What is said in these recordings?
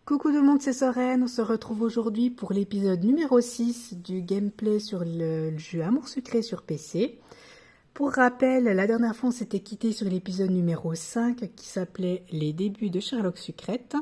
Coucou tout le monde, c'est Soren. On se retrouve aujourd'hui pour l'épisode numéro 6 du gameplay sur le jeu Amour Sucré sur PC. Pour rappel, la dernière fois on s'était quitté sur l'épisode numéro 5 qui s'appelait Les débuts de Sherlock Sucrète,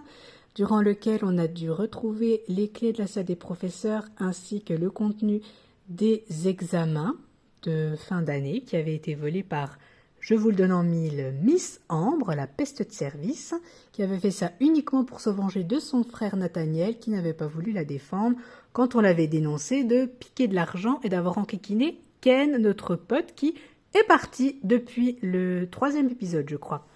durant lequel on a dû retrouver les clés de la salle des professeurs ainsi que le contenu des examens de fin d'année qui avaient été volés par, je vous le donne en mille, Miss Ambre, la peste de service, qui avait fait ça uniquement pour se venger de son frère Nathaniel qui n'avait pas voulu la défendre quand on l'avait dénoncé de piquer de l'argent et d'avoir enquiquiné Ken, notre pote, qui est parti depuis le 3e épisode, je crois.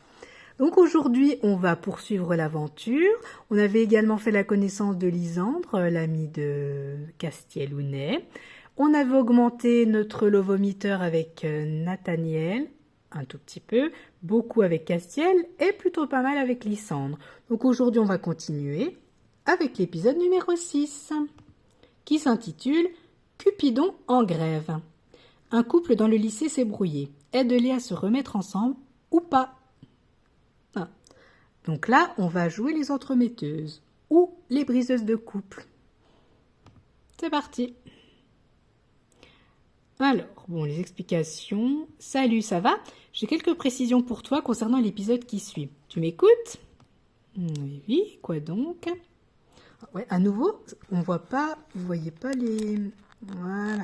Donc aujourd'hui, on va poursuivre l'aventure. On avait également fait la connaissance de Lysandre, l'ami de Castiel-Hounet. On avait augmenté notre lovomiteur avec Nathaniel, un tout petit peu, beaucoup avec Castiel et plutôt pas mal avec Lysandre. Donc aujourd'hui, on va continuer avec l'épisode numéro 6 qui s'intitule « Cupidon en grève ». Un couple dans le lycée s'est brouillé. Aide-les à se remettre ensemble ou pas. Ah. Donc là, on va jouer les entremetteuses ou les briseuses de couple. C'est parti. Alors, bon, les explications. Salut, ça va? J'ai quelques précisions pour toi concernant l'épisode qui suit. Tu m'écoutes? Oui, quoi donc? Ouais, à nouveau, on voit pas, vous voyez pas les... Voilà.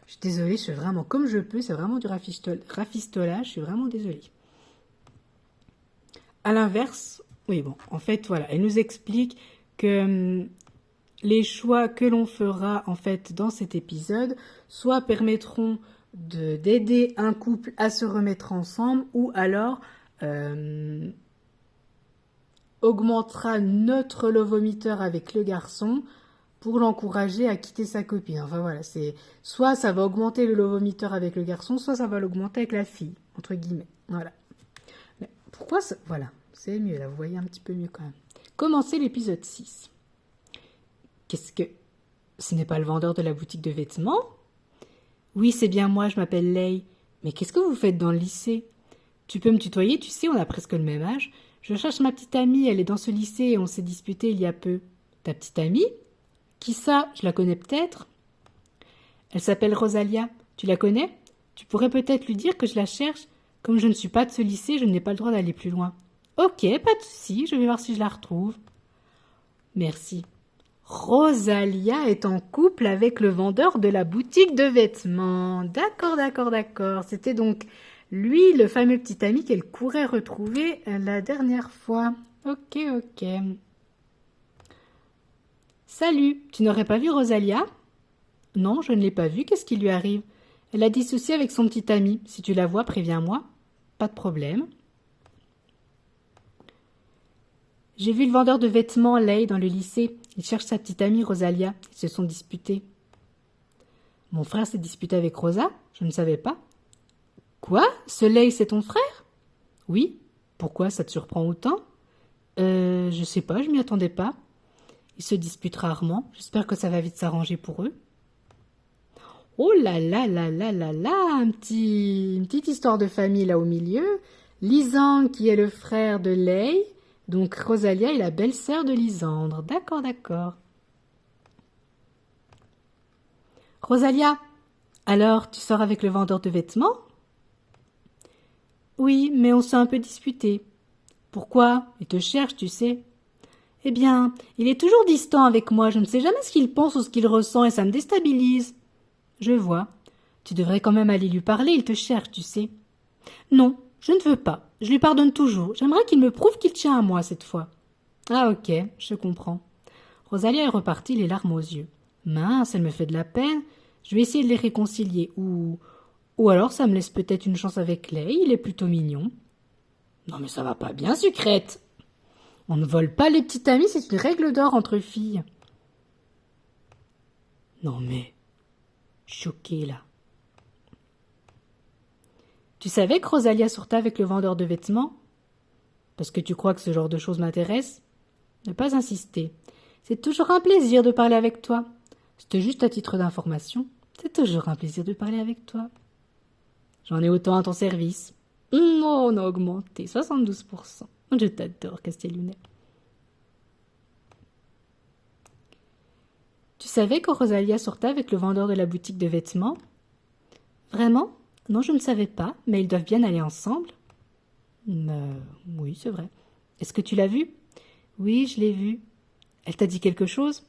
Je suis désolée, je fais vraiment comme je peux, c'est vraiment du rafistolage, je suis vraiment désolée. À l'inverse, oui bon, en fait, voilà, elle nous explique que les choix que l'on fera en fait dans cet épisode soit permettront d'aider un couple à se remettre ensemble ou alors augmentera notre lovomiteur avec le garçon pour l'encourager à quitter sa copine. Enfin voilà, c'est soit ça va augmenter le lovomiteur avec le garçon, soit ça va l'augmenter avec la fille, entre guillemets. Voilà. Mais pourquoi ça... Voilà, c'est mieux là, vous voyez un petit peu mieux quand même. Commencez l'épisode 6. Qu'est-ce que... Ce n'est pas le vendeur de la boutique de vêtements? Oui, c'est bien moi, je m'appelle Lei. Mais qu'est-ce que vous faites dans le lycée? Tu peux me tutoyer, tu sais, on a presque le même âge. Je cherche ma petite amie, elle est dans ce lycée et on s'est disputé il y a peu. Ta petite amie? Qui ça? Je la connais peut-être? Elle s'appelle Rosalia. Tu la connais? Tu pourrais peut-être lui dire que je la cherche. Comme je ne suis pas de ce lycée, je n'ai pas le droit d'aller plus loin. Ok, pas de souci, je vais voir si je la retrouve. Merci. Rosalia est en couple avec le vendeur de la boutique de vêtements. D'accord. C'était donc lui, le fameux petit ami qu'elle courait retrouver la dernière fois. Ok. Salut, tu n'aurais pas vu Rosalia? Non, je ne l'ai pas vue, qu'est-ce qui lui arrive? Elle a des soucis avec son petit ami. Si tu la vois, préviens-moi. Pas de problème. J'ai vu le vendeur de vêtements, Lei, dans le lycée. Il cherche sa petite amie Rosalia. Ils se sont disputés. Mon frère s'est disputé avec Rosa? Je ne savais pas. Quoi? Ce Lei, c'est ton frère? Oui. Pourquoi ça te surprend autant? Je sais pas, je m'y attendais pas. Ils se disputent rarement. J'espère que ça va vite s'arranger pour eux. Oh là, une petite histoire de famille là au milieu. Lysandre qui est le frère de Lei. Donc Rosalia est la belle-sœur de Lysandre. D'accord. Rosalia, alors tu sors avec le vendeur de vêtements? Oui, mais on s'est un peu disputé. Pourquoi? Il te cherche, tu sais. Eh bien, il est toujours distant avec moi, je ne sais jamais ce qu'il pense ou ce qu'il ressent et ça me déstabilise. Je vois. Tu devrais quand même aller lui parler, il te cherche, tu sais. Non, je ne veux pas. Je lui pardonne toujours. J'aimerais qu'il me prouve qu'il tient à moi cette fois. Ah ok, je comprends. Rosalia est repartie, les larmes aux yeux. Mince, elle me fait de la peine. Je vais essayer de les réconcilier. Ou alors ça me laisse peut-être une chance avec Lei, il est plutôt mignon. Non mais ça va pas bien, Sucrète. On ne vole pas les petites amies, c'est une règle d'or entre filles. Non mais... Choquée là. Tu savais que Rosalia sortait avec le vendeur de vêtements? Parce que tu crois que ce genre de choses m'intéresse? Ne pas insister. C'est toujours un plaisir de parler avec toi. C'était juste à titre d'information. C'est toujours un plaisir de parler avec toi. J'en ai autant à ton service. On a augmenté, 72%. Je t'adore, Castiel-Hounet. savais que Rosalia sortait avec le vendeur de la boutique de vêtements? Vraiment? Non, je ne savais pas, mais ils doivent bien aller ensemble. Oui, c'est vrai. Est-ce que tu l'as vue? Oui, je l'ai vue. Elle t'a dit quelque chose?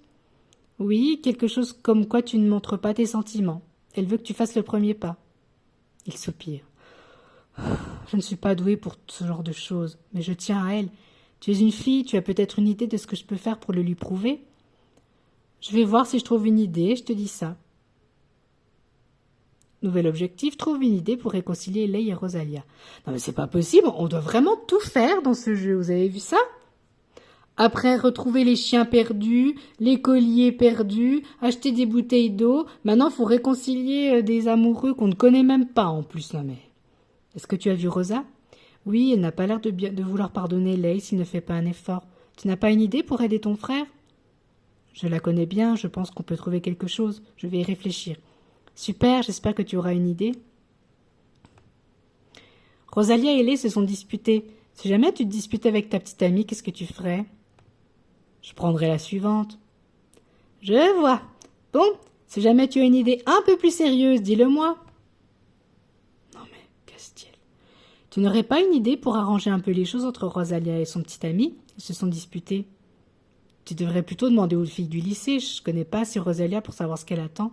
Oui, quelque chose comme quoi tu ne montres pas tes sentiments. Elle veut que tu fasses le premier pas. Il soupire. Je ne suis pas douée pour ce genre de choses, mais je tiens à elle. Tu es une fille, tu as peut-être une idée de ce que je peux faire pour le lui prouver? Je vais voir si je trouve une idée, je te dis ça. Nouvel objectif, trouve une idée pour réconcilier Leigh et Rosalia. Non mais c'est pas possible, on doit vraiment tout faire dans ce jeu, vous avez vu ça? Après, retrouver les chiens perdus, les colliers perdus, acheter des bouteilles d'eau. Maintenant, il faut réconcilier des amoureux qu'on ne connaît même pas en plus. Non mais... Est-ce que tu as vu Rosa? Oui, elle n'a pas l'air de vouloir pardonner Leigh s'il ne fait pas un effort. Tu n'as pas une idée pour aider ton frère? Je la connais bien, je pense qu'on peut trouver quelque chose. Je vais y réfléchir. Super, j'espère que tu auras une idée. Rosalia et Leigh se sont disputées. Si jamais tu te disputais avec ta petite amie, qu'est-ce que tu ferais? Je prendrai la suivante. Je vois. Bon, si jamais tu as une idée un peu plus sérieuse, dis-le-moi. Non mais, Castiel, tu n'aurais pas une idée pour arranger un peu les choses entre Rosalia et son petit ami? Ils se sont disputés. Tu devrais plutôt demander aux filles du lycée. Je connais pas assez Rosalia pour savoir ce qu'elle attend.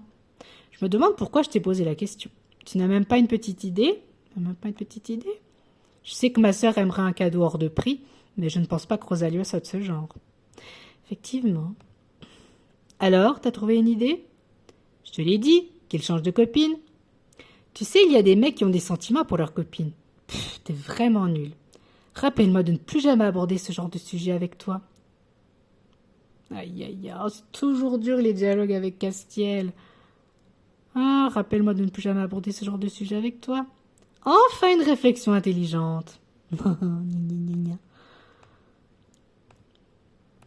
Je me demande pourquoi je t'ai posé la question. Tu n'as même pas une petite idée? Même pas une petite idée? Je sais que ma sœur aimerait un cadeau hors de prix, mais je ne pense pas que Rosalia soit de ce genre. Effectivement. Alors, t'as trouvé une idée? Je te l'ai dit, qu'elle change de copine. Tu sais, il y a des mecs qui ont des sentiments pour leurs copines. T'es vraiment nul. Rappelle-moi de ne plus jamais aborder ce genre de sujet avec toi. Aïe, aïe, aïe, c'est toujours dur les dialogues avec Castiel. Ah, rappelle-moi de ne plus jamais aborder ce genre de sujet avec toi. Enfin une réflexion intelligente.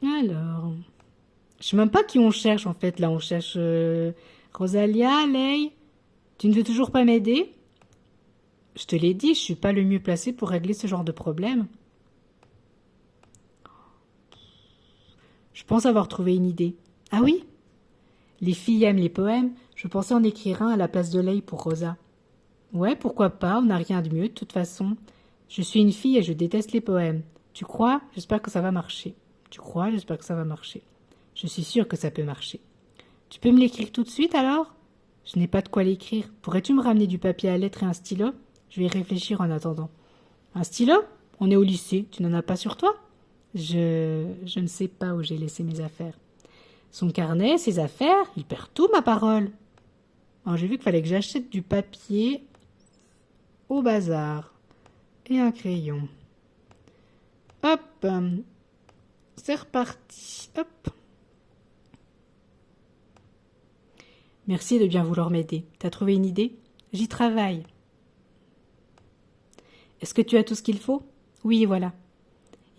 Alors, je sais même pas qui on cherche en fait. Là, on cherche Rosalia, Leigh. Tu ne veux toujours pas m'aider? Je te l'ai dit, je suis pas le mieux placé pour régler ce genre de problème. Je pense avoir trouvé une idée. Ah oui? Les filles aiment les poèmes. Je pensais en écrire un à la place de Leigh pour Rosa. Ouais, pourquoi pas, on n'a rien de mieux de toute façon. Je suis une fille et je déteste les poèmes. Tu crois? J'espère que ça va marcher. Tu crois? J'espère que ça va marcher. Je suis sûre que ça peut marcher. Tu peux me l'écrire tout de suite alors? Je n'ai pas de quoi l'écrire. Pourrais-tu me ramener du papier à lettres et un stylo? Je vais y réfléchir en attendant. Un stylo? On est au lycée. Tu n'en as pas sur toi? Je ne sais pas où j'ai laissé mes affaires. Son carnet, ses affaires, il perd tout, ma parole. Alors, j'ai vu qu'il fallait que j'achète du papier au bazar et un crayon. Hop, c'est reparti. Hop. Merci de bien vouloir m'aider. T'as trouvé une idée? J'y travaille. Est-ce que tu as tout ce qu'il faut? Oui, voilà.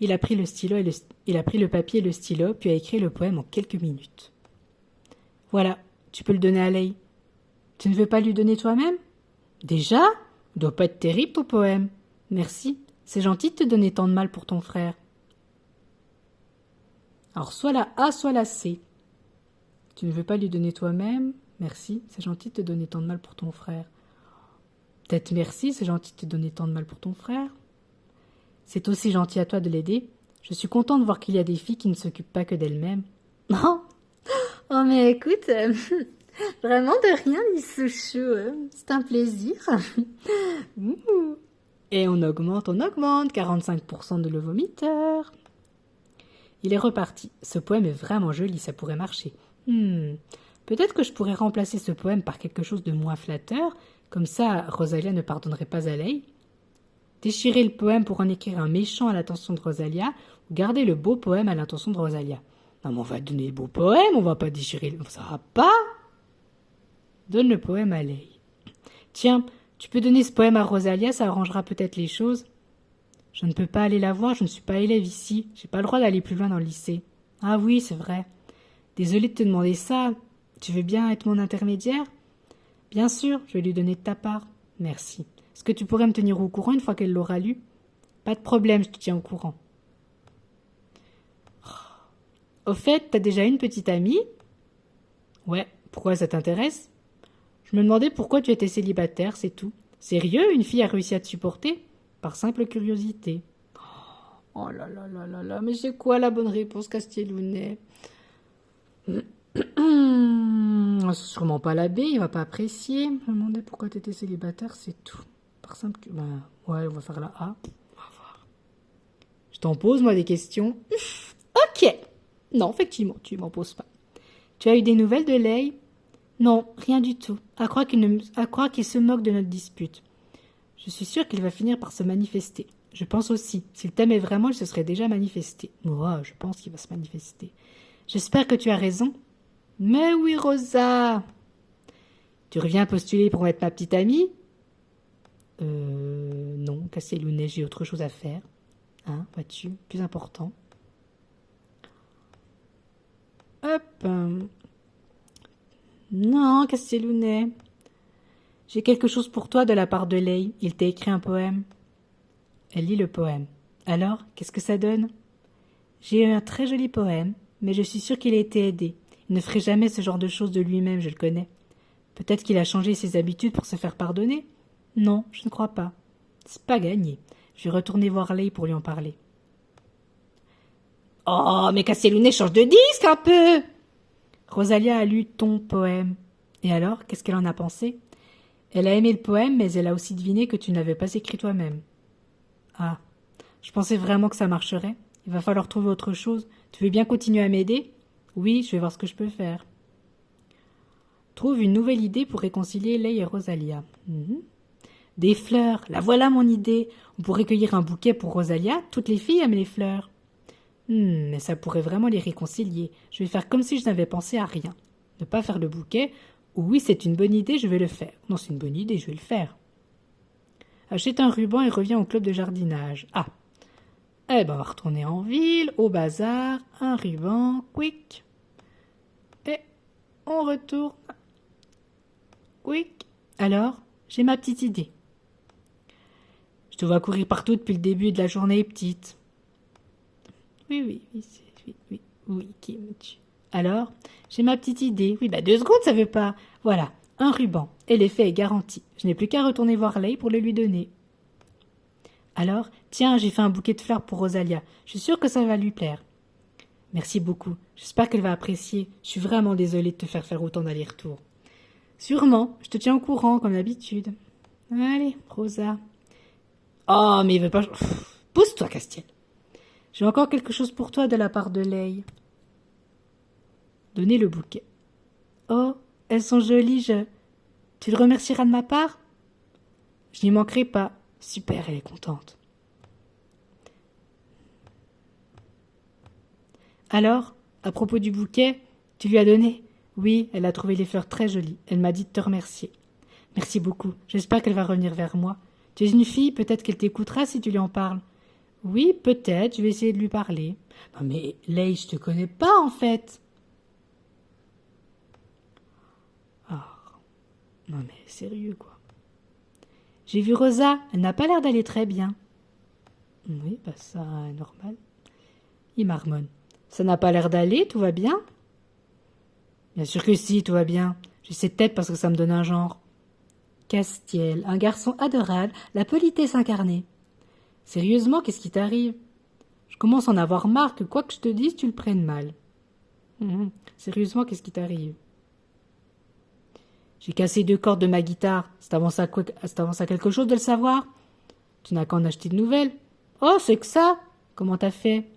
Il a pris le papier et le stylo, puis a écrit le poème en quelques minutes. Voilà, tu peux le donner à Leigh. Tu ne veux pas lui donner toi-même? Déjà? Doit pas être terrible ton poème. Merci, c'est gentil de te donner tant de mal pour ton frère. Alors soit la A, soit la C. Tu ne veux pas lui donner toi-même? Merci, c'est gentil de te donner tant de mal pour ton frère. Peut-être merci, c'est gentil de te donner tant de mal pour ton frère. C'est aussi gentil à toi de l'aider. Je suis contente de voir qu'il y a des filles qui ne s'occupent pas que d'elles-mêmes. Oh, oh mais écoute, vraiment de rien, les souchous. C'est un plaisir. Et on augmente, 45% de le vomiteur. Il est reparti. Ce poème est vraiment joli, ça pourrait marcher. Peut-être que je pourrais remplacer ce poème par quelque chose de moins flatteur, comme ça Rosalia ne pardonnerait pas à Leigh. Déchirer le poème pour en écrire un méchant à l'attention de Rosalia, ou garder le beau poème à l'intention de Rosalia. Non mais on va donner le beau poème, on va pas déchirer le... Ça va pas. Donne le poème à Leigh. Tiens, tu peux donner ce poème à Rosalia, ça arrangera peut-être les choses. Je ne peux pas aller la voir, je ne suis pas élève ici. J'ai pas le droit d'aller plus loin dans le lycée. Ah oui, c'est vrai. Désolée de te demander ça. Tu veux bien être mon intermédiaire? Bien sûr, je vais lui donner de ta part. Merci. Est-ce que tu pourrais me tenir au courant une fois qu'elle l'aura lu? Pas de problème, je te tiens au courant. Au fait, t'as déjà une petite amie? Ouais, pourquoi ça t'intéresse? Je me demandais pourquoi tu étais célibataire, c'est tout. Sérieux, une fille a réussi à te supporter? Par simple curiosité. Oh là là là là là, mais c'est quoi la bonne réponse, Castiellounet? C'est sûrement pas l'abbé, il va pas apprécier. Je me demandais pourquoi t'étais célibataire, c'est tout. Par simple que... Ben, ouais, on va faire la A. On va voir. Je t'en pose, moi, des questions. Ok. Non, effectivement, tu m'en poses pas. Tu as eu des nouvelles de Lei? Non, rien du tout. À croire qu'il se moque de notre dispute. Je suis sûre qu'il va finir par se manifester. Je pense aussi. S'il t'aimait vraiment, il se serait déjà manifesté. Moi, je pense qu'il va se manifester. J'espère que tu as raison. Mais oui, Rosa. Tu reviens postuler pour être ma petite amie? Non, Castiellounet, j'ai autre chose à faire. Hein, vois-tu, plus important. Hop. Non, Castiellounet. J'ai quelque chose pour toi de la part de Lei. Il t'a écrit un poème. Elle lit le poème. Alors, qu'est-ce que ça donne? J'ai eu un très joli poème, mais je suis sûre qu'il a été aidé. Il ne ferait jamais ce genre de choses de lui-même, je le connais. Peut-être qu'il a changé ses habitudes pour se faire pardonner? Non, je ne crois pas. C'est pas gagné. Je vais retourner voir Lei pour lui en parler. Oh, mais Castiellounet, change de disque un peu! Rosalia a lu ton poème. Et alors, qu'est-ce qu'elle en a pensé? Elle a aimé le poème, mais elle a aussi deviné que tu n'avais pas écrit toi-même. Ah, je pensais vraiment que ça marcherait. Il va falloir trouver autre chose. Tu veux bien continuer à m'aider? Oui, je vais voir ce que je peux faire. Trouve une nouvelle idée pour réconcilier Lei et Rosalia. Des fleurs, la voilà mon idée. On pourrait cueillir un bouquet pour Rosalia. Toutes les filles aiment les fleurs. Mais ça pourrait vraiment les réconcilier. Je vais faire comme si je n'avais pensé à rien. Ne pas faire le bouquet. Oui, c'est une bonne idée, je vais le faire. Non, c'est une bonne idée, je vais le faire. Achète un ruban et reviens au club de jardinage. Ah. Eh ben, on va retourner en ville, au bazar, un ruban, quick. Et on retourne. Quick. Alors, j'ai ma petite idée. Je te vois courir partout depuis le début de la journée, petite. Oui, qui me tue. Alors, j'ai ma petite idée. Oui, 2 secondes, ça veut pas. Voilà, un ruban. Et l'effet est garanti. Je n'ai plus qu'à retourner voir Lei pour le lui donner. Alors, tiens, j'ai fait un bouquet de fleurs pour Rosalia. Je suis sûre que ça va lui plaire. Merci beaucoup. J'espère qu'elle va apprécier. Je suis vraiment désolée de te faire autant d'allers-retours. Sûrement, je te tiens au courant, comme d'habitude. Allez, Rosa. Oh, mais il veut pas... Pousse-toi, Castiel. J'ai encore quelque chose pour toi de la part de Lei. Donnez le bouquet. Oh, elles sont jolies, Tu le remercieras de ma part? Je n'y manquerai pas. Super, elle est contente. Alors, à propos du bouquet, tu lui as donné? Oui, elle a trouvé les fleurs très jolies. Elle m'a dit de te remercier. Merci beaucoup. J'espère qu'elle va revenir vers moi. Tu es une fille, peut-être qu'elle t'écoutera si tu lui en parles. Oui, peut-être, je vais essayer de lui parler. Non mais, Lei, je te connais pas, en fait. Ah, non mais, sérieux, quoi. J'ai vu Rosa, elle n'a pas l'air d'aller très bien. Oui, ça, normal. Il marmonne. Ça n'a pas l'air d'aller, tout va bien? Bien sûr que si, tout va bien. J'ai cette tête parce que ça me donne un genre. Castiel, un garçon adorable, la politesse incarnée. Sérieusement, qu'est-ce qui t'arrive? Je commence à en avoir marre que quoi que je te dise, tu le prennes mal. Sérieusement, qu'est-ce qui t'arrive? J'ai cassé 2 cordes de ma guitare. C'est avant ça quelque chose de le savoir? Tu n'as qu'à en acheter de nouvelles. Oh, c'est que ça? Comment t'as fait?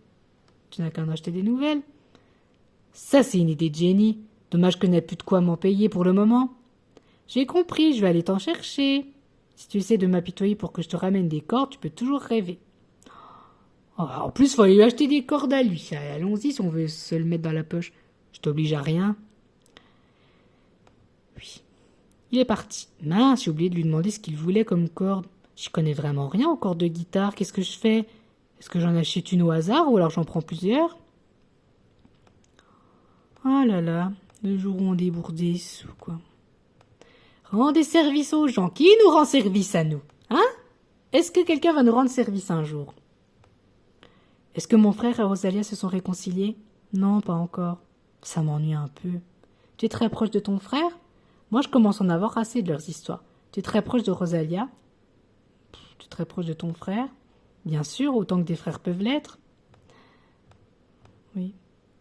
Tu n'as qu'à en acheter des nouvelles. Ça, c'est une idée de génie. Dommage que je n'ai plus de quoi m'en payer pour le moment. J'ai compris, je vais aller t'en chercher. Si tu essaies de m'apitoyer pour que je te ramène des cordes, tu peux toujours rêver. Oh, en plus, il faut lui acheter des cordes à lui. Allons-y si on veut se le mettre dans la poche. Je t'oblige à rien. Oui. Il est parti. Mince, j'ai oublié de lui demander ce qu'il voulait comme corde. J'y connais vraiment rien aux cordes de guitare. Qu'est-ce que je fais? Est-ce que j'en achète une au hasard ou alors j'en prends plusieurs? Oh là là, le jour où on débourde des sous, quoi. Rendez service aux gens. Qui nous rend service à nous? Hein? Est-ce que quelqu'un va nous rendre service un jour? Est-ce que mon frère et Rosalia se sont réconciliés? Non, pas encore. Ça m'ennuie un peu. Tu es très proche de ton frère? Moi, je commence à en avoir assez de leurs histoires. Tu es très proche de Rosalia? Tu es très proche de ton frère? Bien sûr, autant que des frères peuvent l'être. Oui.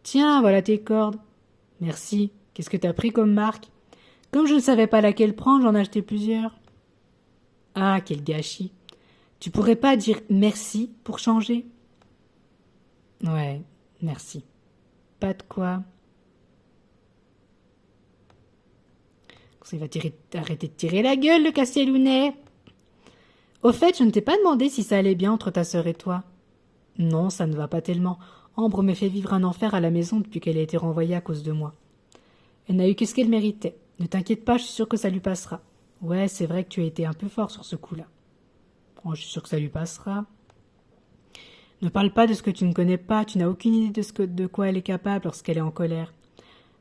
Tiens, voilà tes cordes. Merci. Qu'est-ce que t'as pris comme marque? Comme je ne savais pas laquelle prendre, j'en ai acheté plusieurs. Ah, quel gâchis. Tu pourrais pas dire merci pour changer? Ouais, merci. Pas de quoi. Il va arrêter de tirer la gueule, le Castellounet. Au fait, je ne t'ai pas demandé si ça allait bien entre ta sœur et toi. Non, ça ne va pas tellement. Ambre me fait vivre un enfer à la maison depuis qu'elle a été renvoyée à cause de moi. Elle n'a eu que ce qu'elle méritait. Ne t'inquiète pas, je suis sûre que ça lui passera. Ouais, c'est vrai que tu as été un peu fort sur ce coup-là. Oh, je suis sûre que ça lui passera. Ne parle pas de ce que tu ne connais pas, tu n'as aucune idée de quoi elle est capable lorsqu'elle est en colère.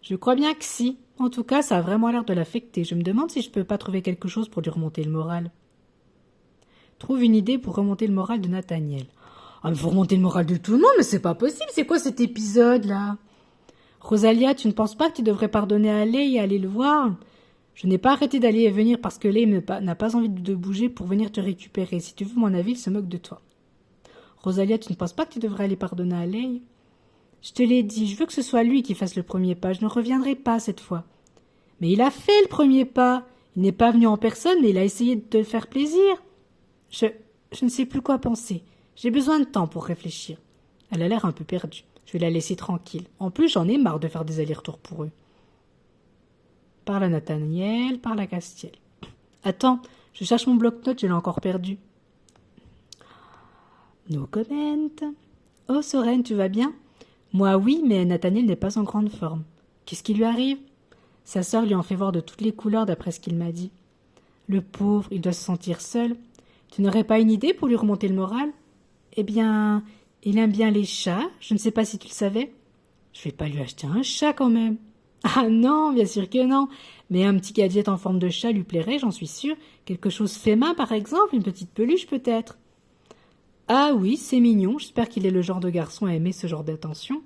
Je crois bien que si. En tout cas, ça a vraiment l'air de l'affecter. Je me demande si je peux pas trouver quelque chose pour lui remonter le moral. Trouve une idée pour remonter le moral de Nathaniel. Ah, mais faut remonter le moral de tout le monde, mais c'est pas possible. C'est quoi cet épisode-là? Rosalia, tu ne penses pas que tu devrais pardonner à Lei et aller le voir? Je n'ai pas arrêté d'aller et venir parce que Lei n'a pas envie de bouger pour venir te récupérer. Si tu veux mon avis, il se moque de toi. Rosalia, tu ne penses pas que tu devrais aller pardonner à Lei? Je te l'ai dit, je veux que ce soit lui qui fasse le premier pas. Je ne reviendrai pas cette fois. Mais il a fait le premier pas. Il n'est pas venu en personne, mais il a essayé de te faire plaisir. Je ne sais plus quoi penser. J'ai besoin de temps pour réfléchir. Elle a l'air un peu perdue. Je vais la laisser tranquille. En plus, j'en ai marre de faire des allers-retours pour eux. Parle à Nathaniel, parle à Castiel. Attends, je cherche mon bloc-notes, je l'ai encore perdu. No comment. Oh, Soren, tu vas bien? Moi, oui, mais Nathaniel n'est pas en grande forme. Qu'est-ce qui lui arrive? Sa sœur lui en fait voir de toutes les couleurs d'après ce qu'il m'a dit. Le pauvre, il doit se sentir seul. Tu n'aurais pas une idée pour lui remonter le moral? Eh bien, il aime bien les chats, je ne sais pas si tu le savais. Je vais pas lui acheter un chat quand même. Ah non, bien sûr que non. Mais un petit gadget en forme de chat lui plairait, j'en suis sûre. Quelque chose fait main, par exemple, une petite peluche peut-être. Ah oui, c'est mignon, j'espère qu'il est le genre de garçon à aimer ce genre d'attention.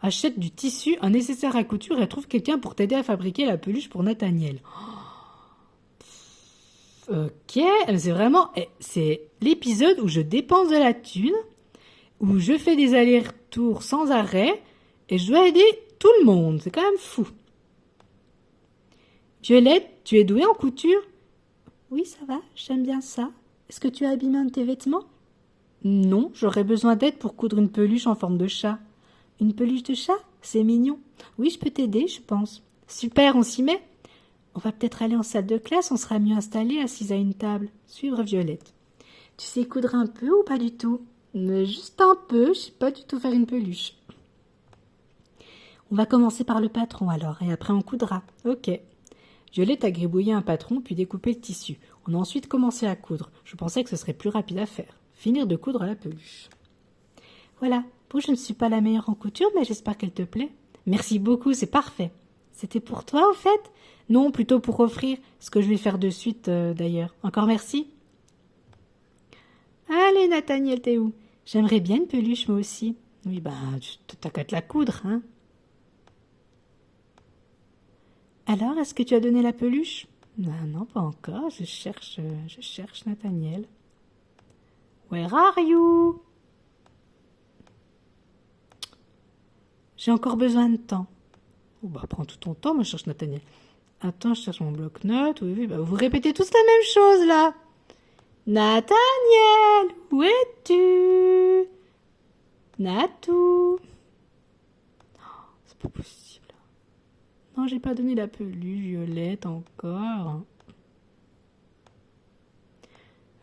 Achète du tissu, un nécessaire à couture et trouve quelqu'un pour t'aider à fabriquer la peluche pour Nathaniel. Ok, c'est l'épisode où je dépense de la thune, où je fais des allers-retours sans arrêt, et je dois aider tout le monde. C'est quand même fou. Violette, tu es douée en couture? Oui, ça va, j'aime bien ça. Est-ce que tu as abîmé un de tes vêtements? Non, j'aurais besoin d'aide pour coudre une peluche en forme de chat. Une peluche de chat? C'est mignon. Oui, je peux t'aider, je pense. Super, on s'y met? On va peut-être aller en salle de classe, on sera mieux installés, assises à une table. Suivre Violette. Tu sais coudre un peu ou pas du tout? Juste un peu, je sais pas du tout faire une peluche. On va commencer par le patron alors, et après on coudra. Ok. Violette a gribouillé un patron, puis découpé le tissu. On a ensuite commencé à coudre. Je pensais que ce serait plus rapide à faire. Finir de coudre la peluche. Voilà. Bon, je ne suis pas la meilleure en couture, mais j'espère qu'elle te plaît. Merci beaucoup, c'est parfait. C'était pour toi, au fait? Non, plutôt pour offrir, ce que je vais faire de suite, d'ailleurs. Encore merci. Allez, Nathaniel, t'es où? J'aimerais bien une peluche, moi aussi. Oui, t'as qu'à te la coudre, hein. Alors, est-ce que tu as donné la peluche? Non, pas encore. Je cherche Nathaniel. Where are you? J'ai encore besoin de temps. Oh, prends tout ton temps, moi je cherche Nathaniel. Attends, je cherche mon bloc-notes. Oui, vous répétez tous la même chose, là. Nathaniel, où es-tu? Natou. Oh, c'est pas possible. Non, j'ai pas donné la peluche, Violette, encore.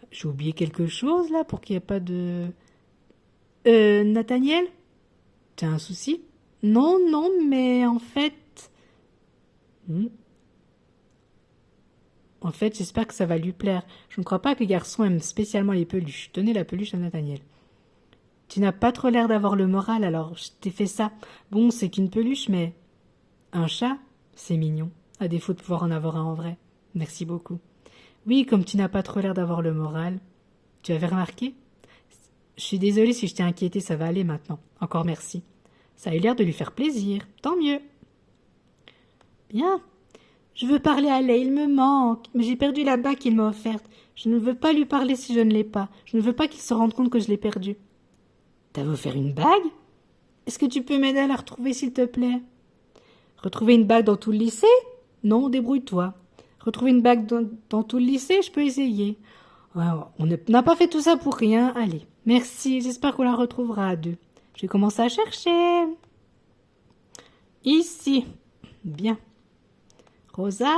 J'ai oublié quelque chose, là, pour qu'il n'y ait pas de... Nathaniel? T'as un souci? Non, mais en fait... En fait, j'espère que ça va lui plaire. Je ne crois pas que les garçons aiment spécialement les peluches. Donnez la peluche à Nathaniel. Tu n'as pas trop l'air d'avoir le moral, alors je t'ai fait ça. Bon, c'est qu'une peluche, mais... Un chat? C'est mignon, à défaut de pouvoir en avoir un en vrai. Merci beaucoup. Oui, comme tu n'as pas trop l'air d'avoir le moral. Tu avais remarqué? Je suis désolée si je t'ai inquiété, ça va aller maintenant. Encore merci. Ça a eu l'air de lui faire plaisir. Tant mieux. Bien. Je veux parler à Lay, il me manque, mais j'ai perdu la bague qu'il m'a offerte. Je ne veux pas lui parler si je ne l'ai pas. Je ne veux pas qu'il se rende compte que je l'ai perdue. T'as offert une bague? Est-ce que tu peux m'aider à la retrouver, s'il te plaît? Retrouver une bague dans tout le lycée? Non, débrouille-toi. Retrouver une bague dans tout le lycée, je peux essayer. Ouais, on n'a pas fait tout ça pour rien. Allez, merci, j'espère qu'on la retrouvera à deux. Je vais commencer à chercher. Ici. Bien. Rosa?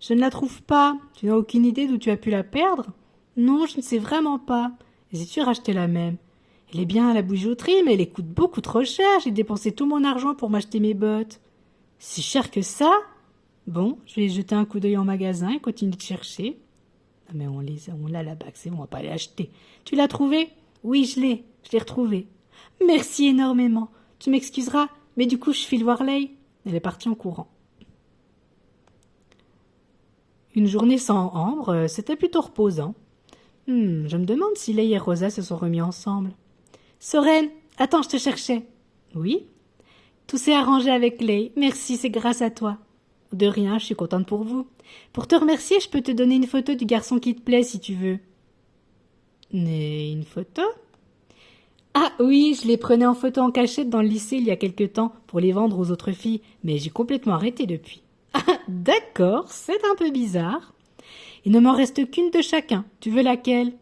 Je ne la trouve pas. Tu n'as aucune idée d'où tu as pu la perdre? Non, je ne sais vraiment pas. Et si tu rachetais la même? Elle est bien à la bijouterie, mais elle coûte beaucoup trop cher. J'ai dépensé tout mon argent pour m'acheter mes bottes. Si cher que ça? Bon, je vais jeter un coup d'œil en magasin et continuer de chercher. Ah, mais on l'a la bague, c'est bon, on va pas l'acheter. Tu l'as trouvée? Oui, je l'ai retrouvée. Merci énormément. Tu m'excuseras, mais du coup, je file voir Lay. Elle est partie en courant. Une journée sans Ambre, c'était plutôt reposant. Je me demande si Lay et Rosa se sont remis ensemble. Soren, attends, je te cherchais. Oui? Tout s'est arrangé avec Lay. Merci, c'est grâce à toi. De rien, je suis contente pour vous. Pour te remercier, je peux te donner une photo du garçon qui te plaît si tu veux. Mais une photo? Ah oui, je les prenais en photo en cachette dans le lycée il y a quelque temps pour les vendre aux autres filles, mais j'ai complètement arrêté depuis. Ah, d'accord, c'est un peu bizarre. Il ne m'en reste qu'une de chacun. Tu veux laquelle?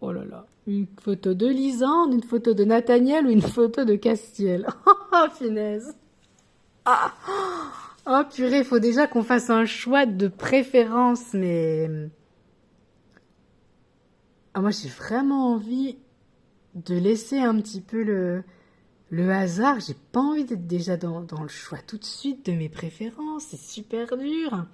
Oh là là, une photo de Lisande, une photo de Nathaniel ou une photo de Castiel? Oh, finesse. Ah, oh purée, faut déjà qu'on fasse un choix de préférence, mais... Ah, moi, j'ai vraiment envie de laisser un petit peu le hasard. J'ai pas envie d'être déjà dans le choix tout de suite de mes préférences. C'est super dur.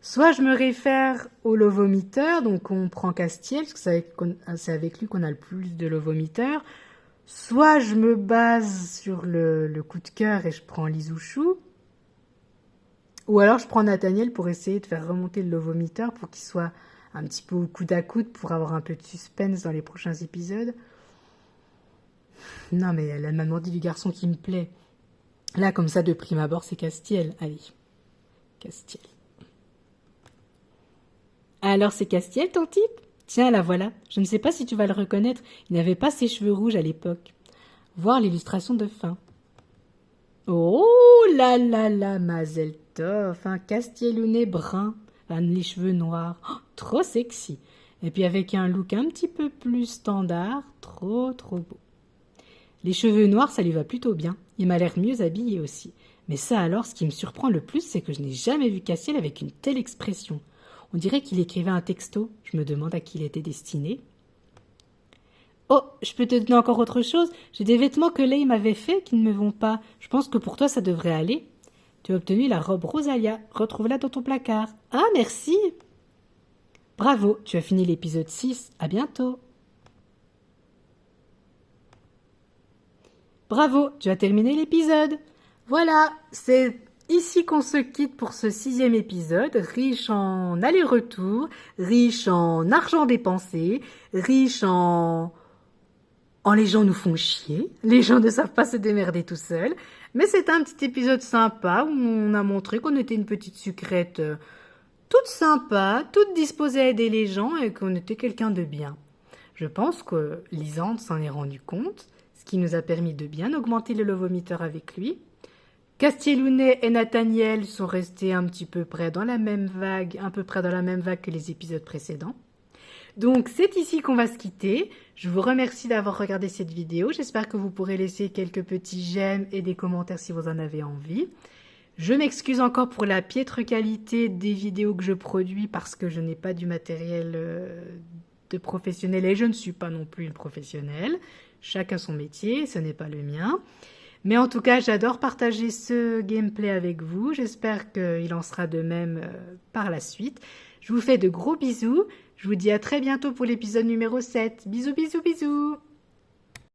Soit je me réfère au lovomiteur, donc on prend Castiel, parce que c'est avec lui qu'on a le plus de lovomiteurs. Soit je me base sur le coup de cœur et je prends Lisouchou. Ou alors je prends Nathaniel pour essayer de faire remonter le lovomiteur pour qu'il soit un petit peu au coude à coude pour avoir un peu de suspense dans les prochains épisodes. Non mais elle m'a demandé du garçon qui me plaît. Là comme ça de prime abord c'est Castiel. Allez, Castiel. Alors c'est Castiel ton type? Tiens, la voilà. Je ne sais pas si tu vas le reconnaître. Il n'avait pas ses cheveux rouges à l'époque. Voir l'illustration de fin. Oh là là là, Mazel Tov, un Castiel au nez brun, les cheveux noirs. Oh, trop sexy. Et puis avec un look un petit peu plus standard, trop beau. Les cheveux noirs, ça lui va plutôt bien. Il m'a l'air mieux habillé aussi. Mais ça alors, ce qui me surprend le plus, c'est que je n'ai jamais vu Castiel avec une telle expression. On dirait qu'il écrivait un texto. Je me demande à qui il était destiné. Oh, je peux te donner encore autre chose? J'ai des vêtements que Lay m'avait fait qui ne me vont pas. Je pense que pour toi, ça devrait aller. Tu as obtenu la robe Rosalia. Retrouve-la dans ton placard. Ah, merci! Bravo, tu as fini l'épisode 6. À bientôt. Bravo, tu as terminé l'épisode. Voilà, c'est ici qu'on se quitte pour ce 6e épisode, riche en allers-retours, riche en argent dépensé, riche en les gens nous font chier, les gens ne savent pas se démerder tout seuls, mais c'est un petit épisode sympa où on a montré qu'on était une petite sucrète toute sympa, toute disposée à aider les gens et qu'on était quelqu'un de bien. Je pense que Lisande s'en est rendu compte, ce qui nous a permis de bien augmenter le lovomiteur avec lui. Castielounet et Nathaniel sont restés un petit peu près dans la même vague, à peu près dans la même vague que les épisodes précédents. Donc c'est ici qu'on va se quitter. Je vous remercie d'avoir regardé cette vidéo. J'espère que vous pourrez laisser quelques petits j'aime et des commentaires si vous en avez envie. Je m'excuse encore pour la piètre qualité des vidéos que je produis parce que je n'ai pas du matériel de professionnel et je ne suis pas non plus une professionnelle. Chacun son métier, ce n'est pas le mien. Mais en tout cas, j'adore partager ce gameplay avec vous. J'espère qu'il en sera de même par la suite. Je vous fais de gros bisous. Je vous dis à très bientôt pour l'épisode numéro 7. Bisous, bisous, bisous!